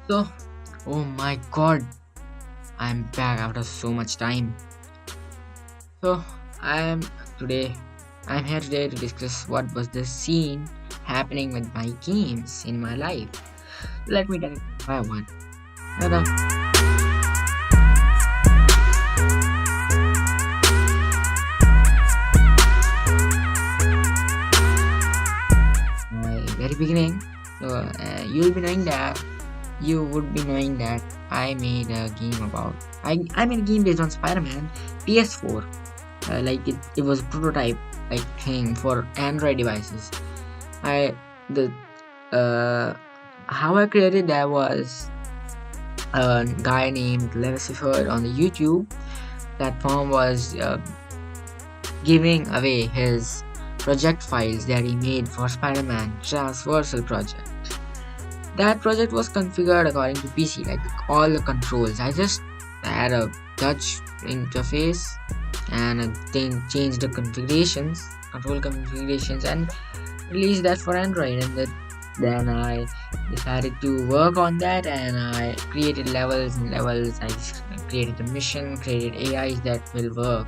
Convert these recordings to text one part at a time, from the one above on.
So, oh my god, I'm back after so much time. So, I'm today, I'm here today to discuss what was the scene happening with my games in my life. Let me tell you by one. Hello, my very beginning. You'll be knowing that you would be knowing that I made a game about. I made a game based on Spiderman PS4. It was a prototype like thing for Android devices. I the uh how I created that was a guy named Levisifer on the YouTube platform was giving away his project files that he made for Spider-Man Transversal project. That project was configured according to PC, like all the controls. I just had a touch interface and then changed the control configurations, and released that for Android. And then I decided to work on that, and I created levels and levels. I just created a mission, created AIs that will work,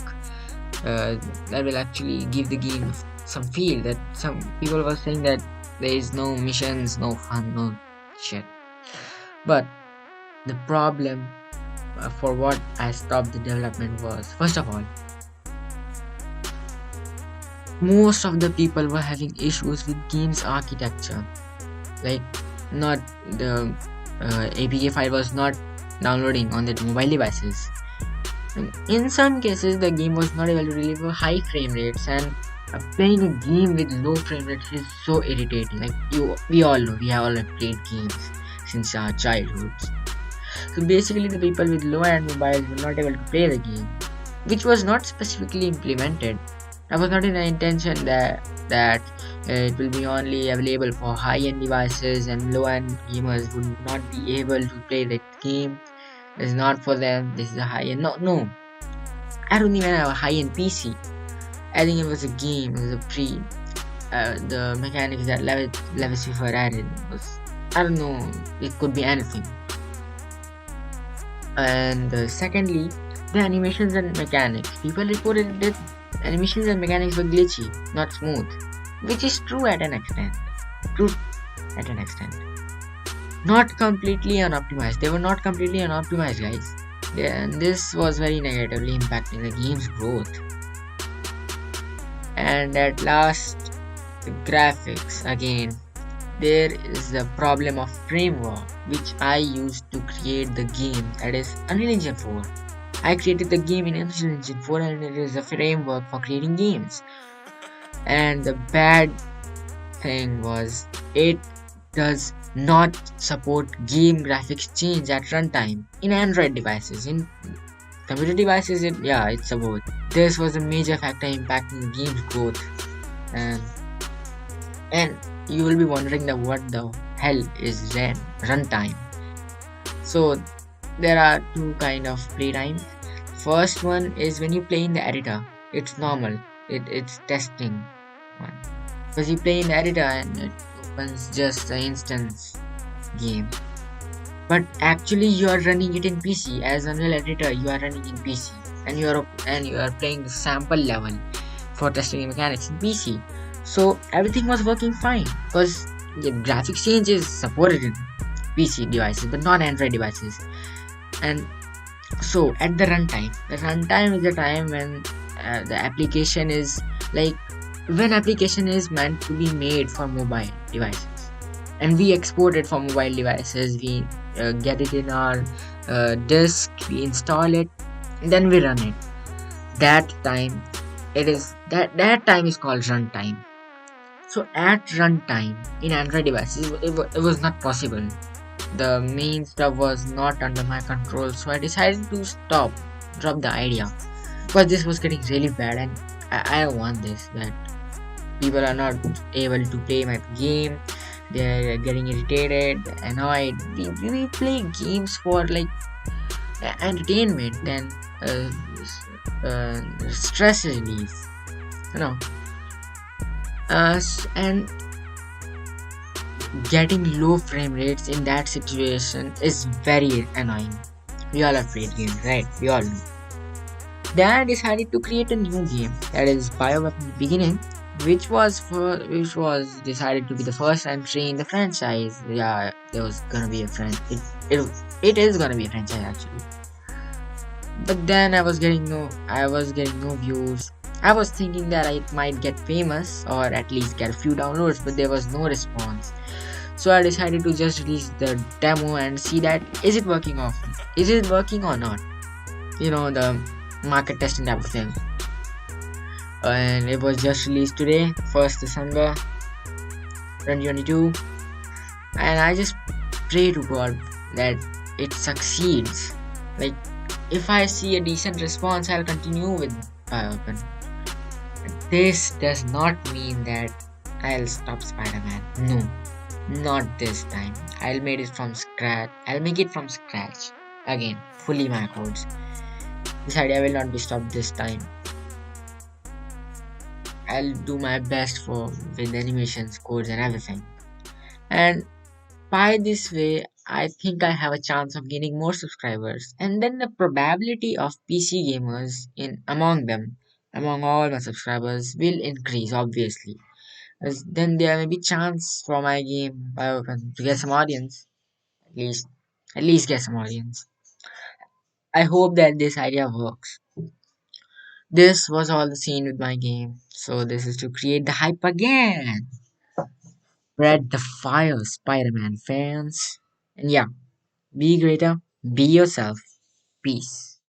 that will actually give the game some feel. That some people were saying that there is no missions, no fun, no shit. But the problem for what I stopped the development was, first of all, most of the people were having issues with games architecture. Like, not the APK file was not downloading on the mobile devices. And in some cases, the game was not able to deliver high frame rates, and playing a game with low frame rates is so irritating. Like we all know, we have all played games since our childhoods. So basically, the people with low-end mobiles were not able to play the game, which was not specifically implemented. That was not in the intention that it will be only available for high-end devices and low-end gamers would not be able to play the game. It's not for them. This is a high-end. No, no. I don't even have a high-end PC. I think it was a game. It was a pre. The mechanics that Levisifer added was, I don't know. It could be anything. And secondly, the animations and mechanics. People reported that animations and mechanics were glitchy, not smooth, which is true at an extent. True at an extent. Not completely unoptimized. They were not completely unoptimized, guys. Yeah, and this was very negatively impacting the game's growth. And at last, the graphics again. There is the problem of framework, which I used to create the game, that is Unreal Engine 4. I created the game in Unreal Engine 4, and it is a framework for creating games. And the bad thing was, it does not support game graphics change at runtime in Android devices. In computer devices, it supports. This was a major factor impacting the game's growth. And you will be wondering that what the hell is runtime. So there are two kind of playtimes. First one is when you play in the editor. It's normal. It's testing one. Because you play in the editor and it opens just an instance game. But actually you are running it in PC. As Unreal Editor, you are running in PC. And you are playing the sample level for testing the mechanics in PC. So everything was working fine because the graphics change is supported in PC devices but not Android devices. And so at the runtime is the time when the application is like, when application is meant to be made for mobile devices, and we export it for mobile devices. We get it in our disk, we install it, and then we run it. That time that time is called runtime. So at runtime in Android devices, it was not possible. The main stuff was not under my control, so I decided to drop the idea, because this was getting really bad, and I don't want this. That people are not able to play my game, they're getting irritated, annoyed. We play games for like entertainment and stress relief, you know. And getting low frame rates in that situation is very annoying. We all have played games, right? We all know. Then I decided to create a new game, that is Bioweapon Beginning, which was decided to be the first entry in the franchise. Yeah, there was gonna be a it it is gonna be a franchise actually. But then I was getting no views. I was thinking that I might get famous or at least get a few downloads, but there was no response. So I decided to just release the demo and see that is it working off? Is it working or not? The market testing type of thing. And it was just released today, 1st December 2022. And I just pray to God that it succeeds. Like, if I see a decent response, I'll continue with Bioweapon. This does not mean that I'll stop Spider-Man. No, not this time. I'll make it from scratch. I'll make it from scratch. Again, fully my codes. This idea will not be stopped this time. I'll do my best for with animations, codes and everything. And by this way, I think I have a chance of gaining more subscribers. And then the probability of PC gamers in among them, among all my subscribers, will increase obviously. As then there may be chance for my game to get some audience. At least at least get some audience. I hope that this idea works. This was all the scene with my game. So this is to create the hype again. Spread the fire, Spider-Man fans. And yeah, be greater, be yourself. Peace.